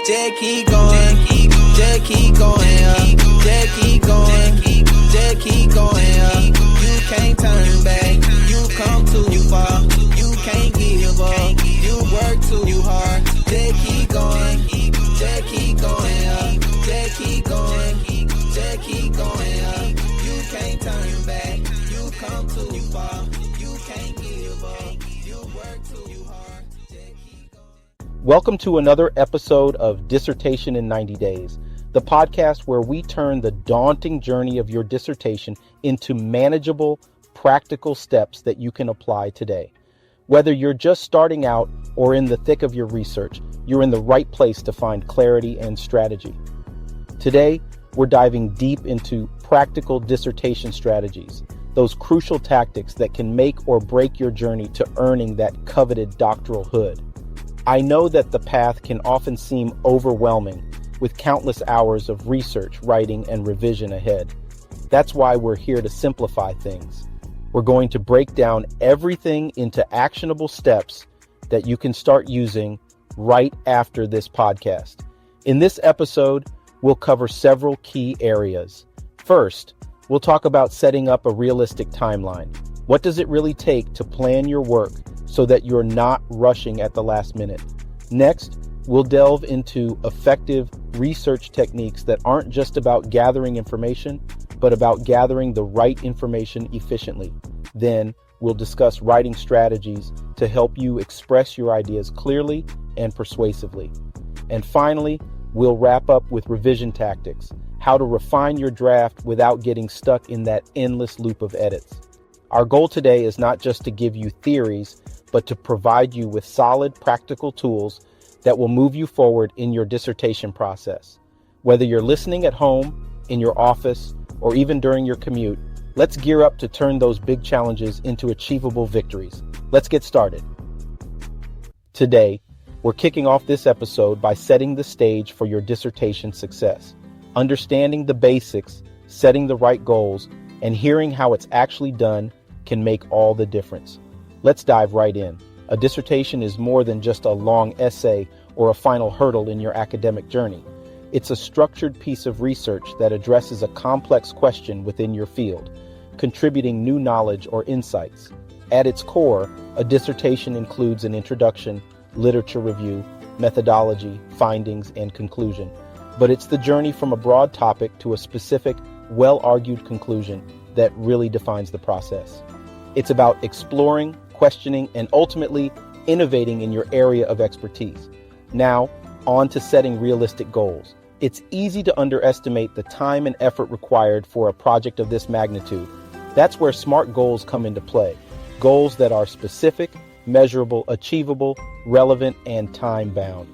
Just keep going, just keep going up, just keep going, just keep going up. You can't turn back, you come too far, you can't give up, you work too hard. Just keep going, just keep going up, just keep going, just keep going up. You can't turn back, you come too far, you can't give up, you work too hard. Welcome to another episode of Dissertation in 90 Days, the podcast where we turn the daunting journey of your dissertation into manageable, practical steps that you can apply today. Whether you're just starting out or in the thick of your research, you're in the right place to find clarity and strategy. Today, we're diving deep into practical dissertation strategies, those crucial tactics that can make or break your journey to earning that coveted doctoral hood. I know that the path can often seem overwhelming with countless hours of research, writing, and revision ahead. That's why we're here to simplify things. We're going to break down everything into actionable steps that you can start using right after this podcast. In this episode, we'll cover several key areas. First, we'll talk about setting up a realistic timeline. What does it really take to plan your work so that you're not rushing at the last minute? Next, we'll delve into effective research techniques that aren't just about gathering information, but about gathering the right information efficiently. Then, we'll discuss writing strategies to help you express your ideas clearly and persuasively. And finally, we'll wrap up with revision tactics, how to refine your draft without getting stuck in that endless loop of edits. Our goal today is not just to give you theories, but to provide you with solid practical tools that will move you forward in your dissertation process. Whether you're listening at home, in your office, or even during your commute, let's gear up to turn those big challenges into achievable victories. Let's get started. Today, we're kicking off this episode by setting the stage for your dissertation success. Understanding the basics, setting the right goals, and hearing how it's actually done can make all the difference. Let's dive right in. A dissertation is more than just a long essay or a final hurdle in your academic journey. It's a structured piece of research that addresses a complex question within your field, contributing new knowledge or insights. At its core, a dissertation includes an introduction, literature review, methodology, findings, and conclusion. But it's the journey from a broad topic to a specific, well-argued conclusion that really defines the process. It's about exploring, questioning, and ultimately innovating in your area of expertise. Now, on to setting realistic goals. It's easy to underestimate the time and effort required for a project of this magnitude. That's where SMART goals come into play. Goals that are specific, measurable, achievable, relevant, and time-bound.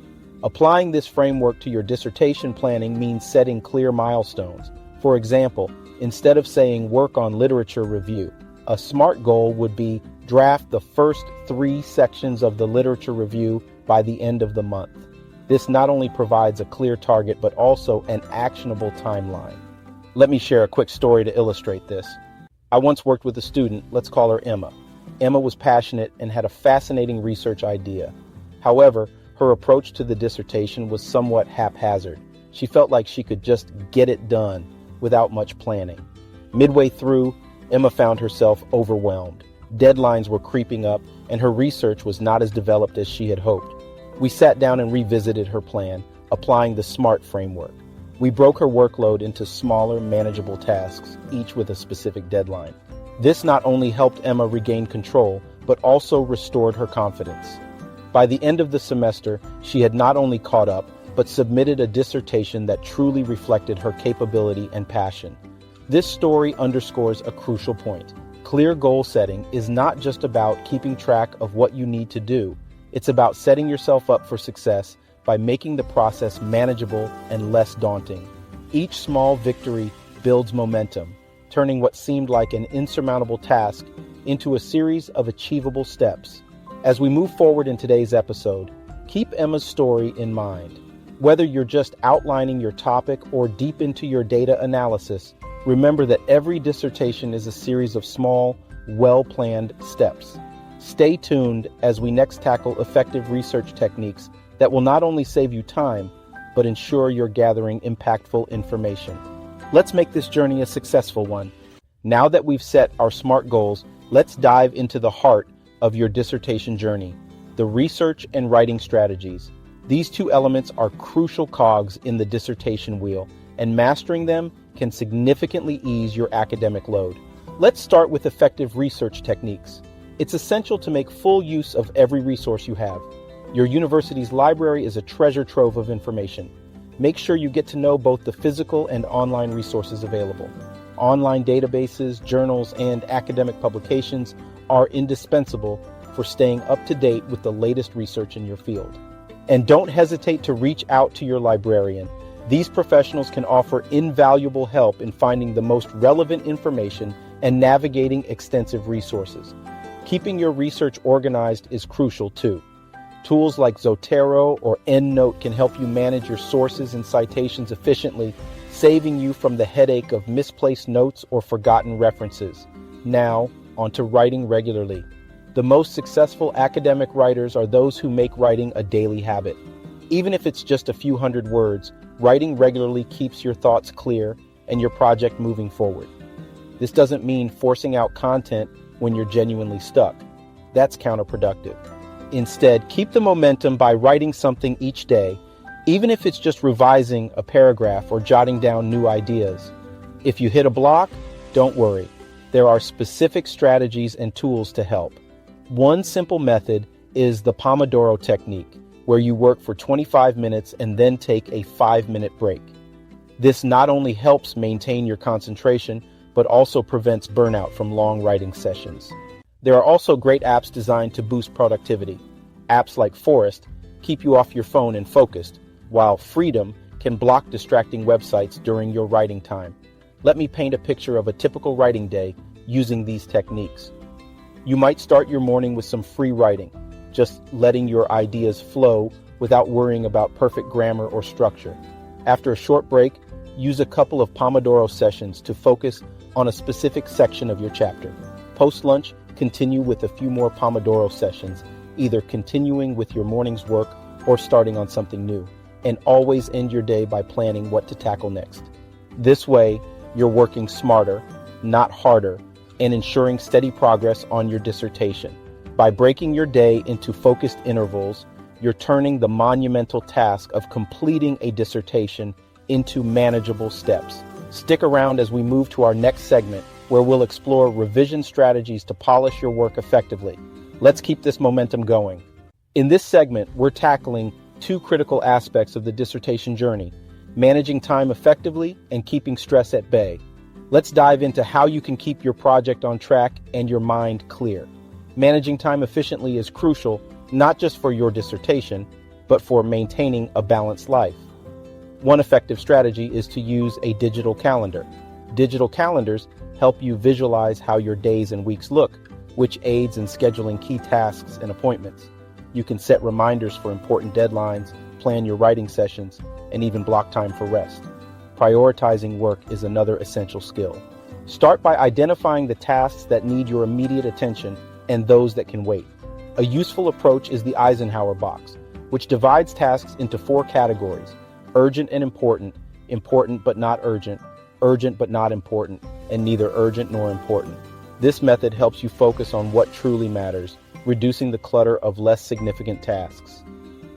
Applying this framework to your dissertation planning means setting clear milestones. For example, instead of saying work on literature review, a SMART goal would be draft the first 3 sections of the literature review by the end of the month. This not only provides a clear target, but also an actionable timeline. Let me share a quick story to illustrate this. I once worked with a student, let's call her Emma. Emma was passionate and had a fascinating research idea. However, her approach to the dissertation was somewhat haphazard. She felt like she could just get it done without much planning. Midway through, Emma found herself overwhelmed. Deadlines were creeping up, and her research was not as developed as she had hoped. We sat down and revisited her plan, applying the SMART framework. We broke her workload into smaller, manageable tasks, each with a specific deadline. This not only helped Emma regain control, but also restored her confidence. By the end of the semester, she had not only caught up, but submitted a dissertation that truly reflected her capability and passion. This story underscores a crucial point. Clear goal setting is not just about keeping track of what you need to do. It's about setting yourself up for success by making the process manageable and less daunting. Each small victory builds momentum, turning what seemed like an insurmountable task into a series of achievable steps. As we move forward in today's episode, keep Emma's story in mind. Whether you're just outlining your topic or deep into your data analysis, remember that every dissertation is a series of small, well-planned steps. Stay tuned as we next tackle effective research techniques that will not only save you time, but ensure you're gathering impactful information. Let's make this journey a successful one. Now that we've set our SMART goals, let's dive into the heart of your dissertation journey, the research and writing strategies. These two elements are crucial cogs in the dissertation wheel, and mastering them can significantly ease your academic load. Let's start with effective research techniques. It's essential to make full use of every resource you have. Your university's library is a treasure trove of information. Make sure you get to know both the physical and online resources available. Online databases, journals, and academic publications are indispensable for staying up to date with the latest research in your field. And don't hesitate to reach out to your librarian. These professionals can offer invaluable help in finding the most relevant information and navigating extensive resources. Keeping your research organized is crucial too. Tools like Zotero or EndNote can help you manage your sources and citations efficiently, saving you from the headache of misplaced notes or forgotten references. Now, on to writing regularly. The most successful academic writers are those who make writing a daily habit. Even if it's just a few hundred words, writing regularly keeps your thoughts clear and your project moving forward. This doesn't mean forcing out content when you're genuinely stuck. That's counterproductive. Instead, keep the momentum by writing something each day, even if it's just revising a paragraph or jotting down new ideas. If you hit a block, don't worry. There are specific strategies and tools to help. One simple method is the Pomodoro technique, where you work for 25 minutes and then take a 5-minute break. This not only helps maintain your concentration, but also prevents burnout from long writing sessions. There are also great apps designed to boost productivity. Apps like Forest keep you off your phone and focused, while Freedom can block distracting websites during your writing time. Let me paint a picture of a typical writing day using these techniques. You might start your morning with some free writing, just letting your ideas flow without worrying about perfect grammar or structure. After a short break, use a couple of Pomodoro sessions to focus on a specific section of your chapter. Post-lunch, continue with a few more Pomodoro sessions, either continuing with your morning's work or starting on something new. And always end your day by planning what to tackle next. This way, you're working smarter, not harder, and ensuring steady progress on your dissertation. By breaking your day into focused intervals, you're turning the monumental task of completing a dissertation into manageable steps. Stick around as we move to our next segment, where we'll explore revision strategies to polish your work effectively. Let's keep this momentum going. In this segment, we're tackling two critical aspects of the dissertation journey: managing time effectively and keeping stress at bay. Let's dive into how you can keep your project on track and your mind clear. Managing time efficiently is crucial, not just for your dissertation, but for maintaining a balanced life. One effective strategy is to use a digital calendar. Digital calendars help you visualize how your days and weeks look, which aids in scheduling key tasks and appointments. You can set reminders for important deadlines, plan your writing sessions, and even block time for rest. Prioritizing work is another essential skill. Start by identifying the tasks that need your immediate attention and those that can wait. A useful approach is the Eisenhower box, which divides tasks into 4 categories: urgent and important, important but not urgent, urgent but not important, and neither urgent nor important. This method helps you focus on what truly matters, reducing the clutter of less significant tasks.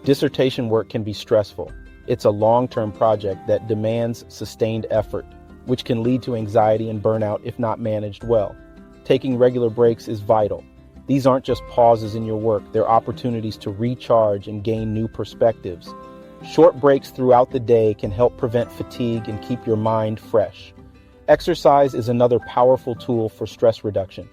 Dissertation work can be stressful. It's a long-term project that demands sustained effort, which can lead to anxiety and burnout if not managed well. Taking regular breaks is vital. These aren't just pauses in your work, they're opportunities to recharge and gain new perspectives. Short breaks throughout the day can help prevent fatigue and keep your mind fresh. Exercise is another powerful tool for stress reduction.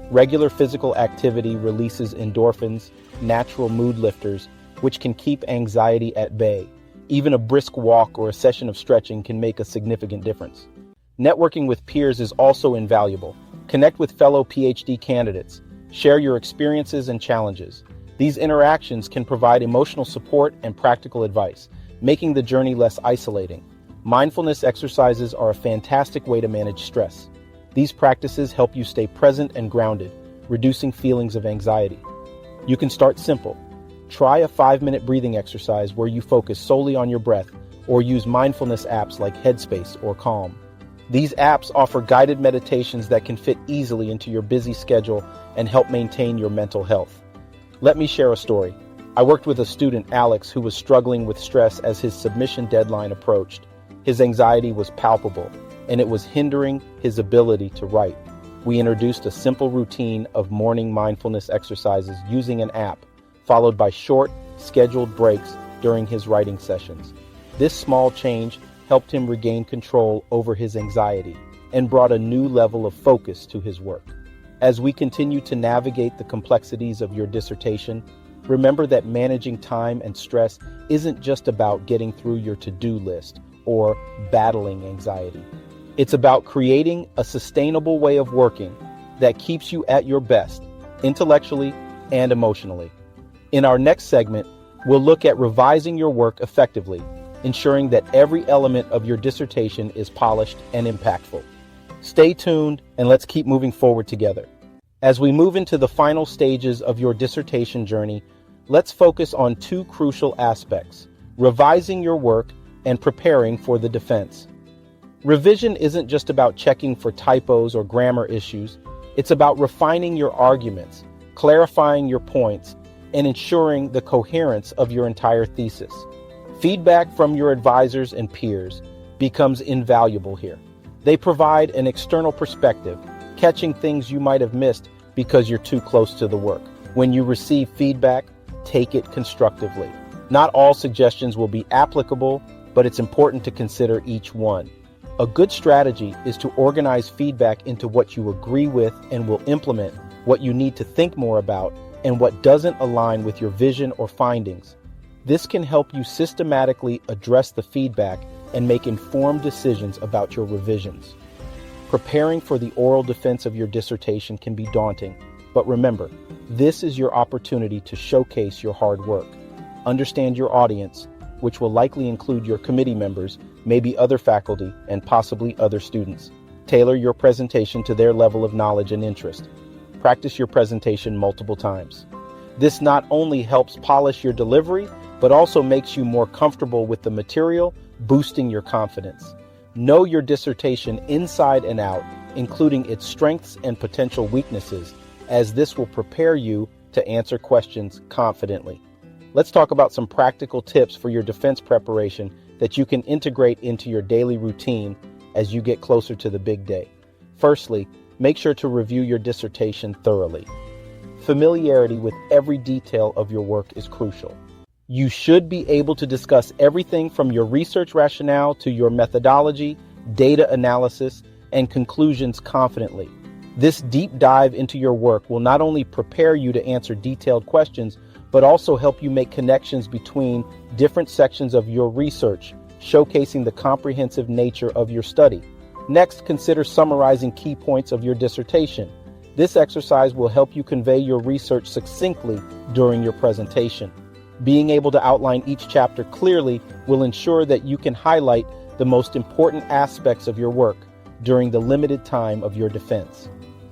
Regular physical activity releases endorphins, natural mood lifters, which can keep anxiety at bay. Even a brisk walk or a session of stretching can make a significant difference. Networking with peers is also invaluable. Connect with fellow PhD candidates. Share your experiences and challenges. These interactions can provide emotional support and practical advice, making the journey less isolating. Mindfulness exercises are a fantastic way to manage stress. These practices help you stay present and grounded, reducing feelings of anxiety. You can start simple. Try a 5-minute breathing exercise where you focus solely on your breath or use mindfulness apps like Headspace or Calm. These apps offer guided meditations that can fit easily into your busy schedule and help maintain your mental health. Let me share a story. I worked with a student, Alex, who was struggling with stress as his submission deadline approached. His anxiety was palpable, and it was hindering his ability to write. We introduced a simple routine of morning mindfulness exercises using an app, followed by short, scheduled breaks during his writing sessions. This small change helped him regain control over his anxiety and brought a new level of focus to his work. As we continue to navigate the complexities of your dissertation, remember that managing time and stress isn't just about getting through your to-do list or battling anxiety. It's about creating a sustainable way of working that keeps you at your best, intellectually and emotionally. In our next segment, we'll look at revising your work effectively, ensuring that every element of your dissertation is polished and impactful. Stay tuned and let's keep moving forward together. As we move into the final stages of your dissertation journey, let's focus on two crucial aspects: revising your work and preparing for the defense. Revision isn't just about checking for typos or grammar issues. It's about refining your arguments, clarifying your points, and ensuring the coherence of your entire thesis. Feedback from your advisors and peers becomes invaluable here. They provide an external perspective, catching things you might have missed because you're too close to the work. When you receive feedback, take it constructively. Not all suggestions will be applicable, but it's important to consider each one. A good strategy is to organize feedback into what you agree with and will implement, what you need to think more about, and what doesn't align with your vision or findings. This can help you systematically address the feedback and make informed decisions about your revisions. Preparing for the oral defense of your dissertation can be daunting, but remember, this is your opportunity to showcase your hard work. Understand your audience, which will likely include your committee members, maybe other faculty, and possibly other students. Tailor your presentation to their level of knowledge and interest. Practice your presentation multiple times. This not only helps polish your delivery, but also makes you more comfortable with the material, boosting your confidence. Know your dissertation inside and out, including its strengths and potential weaknesses, as this will prepare you to answer questions confidently. Let's talk about some practical tips for your defense preparation that you can integrate into your daily routine as you get closer to the big day. Firstly, make sure to review your dissertation thoroughly. Familiarity with every detail of your work is crucial. You should be able to discuss everything from your research rationale to your methodology, data analysis, and conclusions confidently. This deep dive into your work will not only prepare you to answer detailed questions, but also help you make connections between different sections of your research, showcasing the comprehensive nature of your study. Next, consider summarizing key points of your dissertation. This exercise will help you convey your research succinctly during your presentation. Being able to outline each chapter clearly will ensure that you can highlight the most important aspects of your work during the limited time of your defense.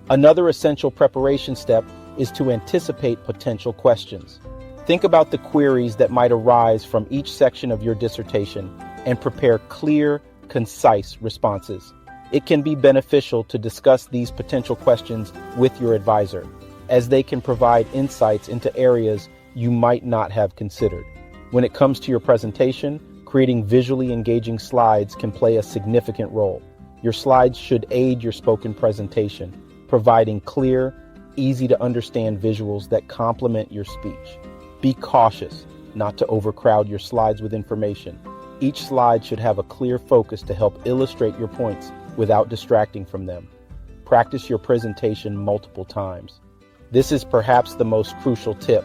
Another essential preparation step is to anticipate potential questions. Think about the queries that might arise from each section of your dissertation and prepare clear, concise responses. It can be beneficial to discuss these potential questions with your advisor, as they can provide insights into areas you might not have considered. When it comes to your presentation, creating visually engaging slides can play a significant role. Your slides should aid your spoken presentation, providing clear, easy to understand visuals that complement your speech. Be cautious not to overcrowd your slides with information. Each slide should have a clear focus to help illustrate your points without distracting from them. Practice your presentation multiple times. This is perhaps the most crucial tip.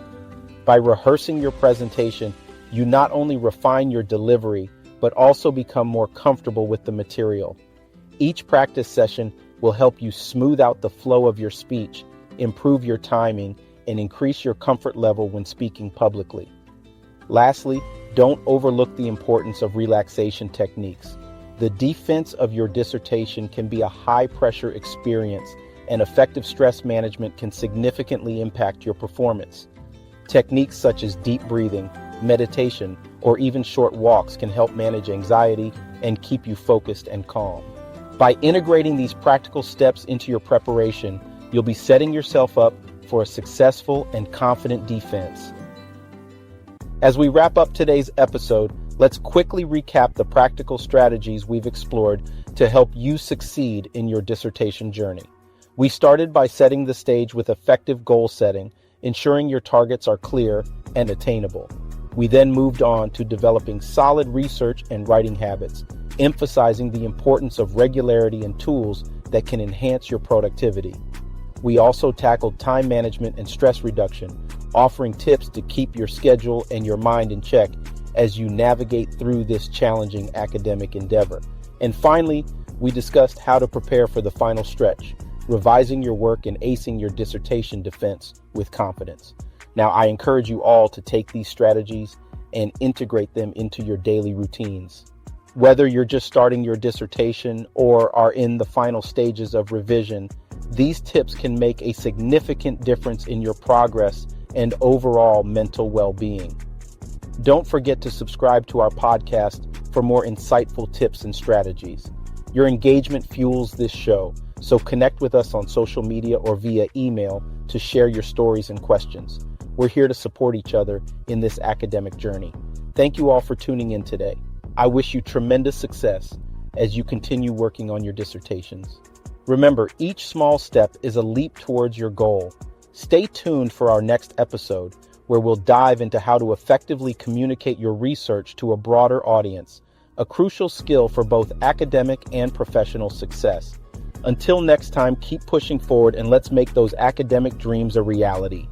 By rehearsing your presentation, you not only refine your delivery, but also become more comfortable with the material. Each practice session will help you smooth out the flow of your speech, improve your timing, and increase your comfort level when speaking publicly. Lastly, don't overlook the importance of relaxation techniques. The defense of your dissertation can be a high-pressure experience, and effective stress management can significantly impact your performance. Techniques such as deep breathing, meditation, or even short walks can help manage anxiety and keep you focused and calm. By integrating these practical steps into your preparation, you'll be setting yourself up for a successful and confident defense. As we wrap up today's episode, let's quickly recap the practical strategies we've explored to help you succeed in your dissertation journey. We started by setting the stage with effective goal setting, ensuring your targets are clear and attainable. We then moved on to developing solid research and writing habits, emphasizing the importance of regularity and tools that can enhance your productivity. We also tackled time management and stress reduction, offering tips to keep your schedule and your mind in check as you navigate through this challenging academic endeavor. And finally, we discussed how to prepare for the final stretch, revising your work and acing your dissertation defense with confidence. Now, I encourage you all to take these strategies and integrate them into your daily routines. Whether you're just starting your dissertation or are in the final stages of revision, these tips can make a significant difference in your progress and overall mental well-being. Don't forget to subscribe to our podcast for more insightful tips and strategies. Your engagement fuels this show, so connect with us on social media or via email to share your stories and questions. We're here to support each other in this academic journey. Thank you all for tuning in today. I wish you tremendous success as you continue working on your dissertations. Remember, each small step is a leap towards your goal. Stay tuned for our next episode, where we'll dive into how to effectively communicate your research to a broader audience, a crucial skill for both academic and professional success. Until next time, keep pushing forward and let's make those academic dreams a reality.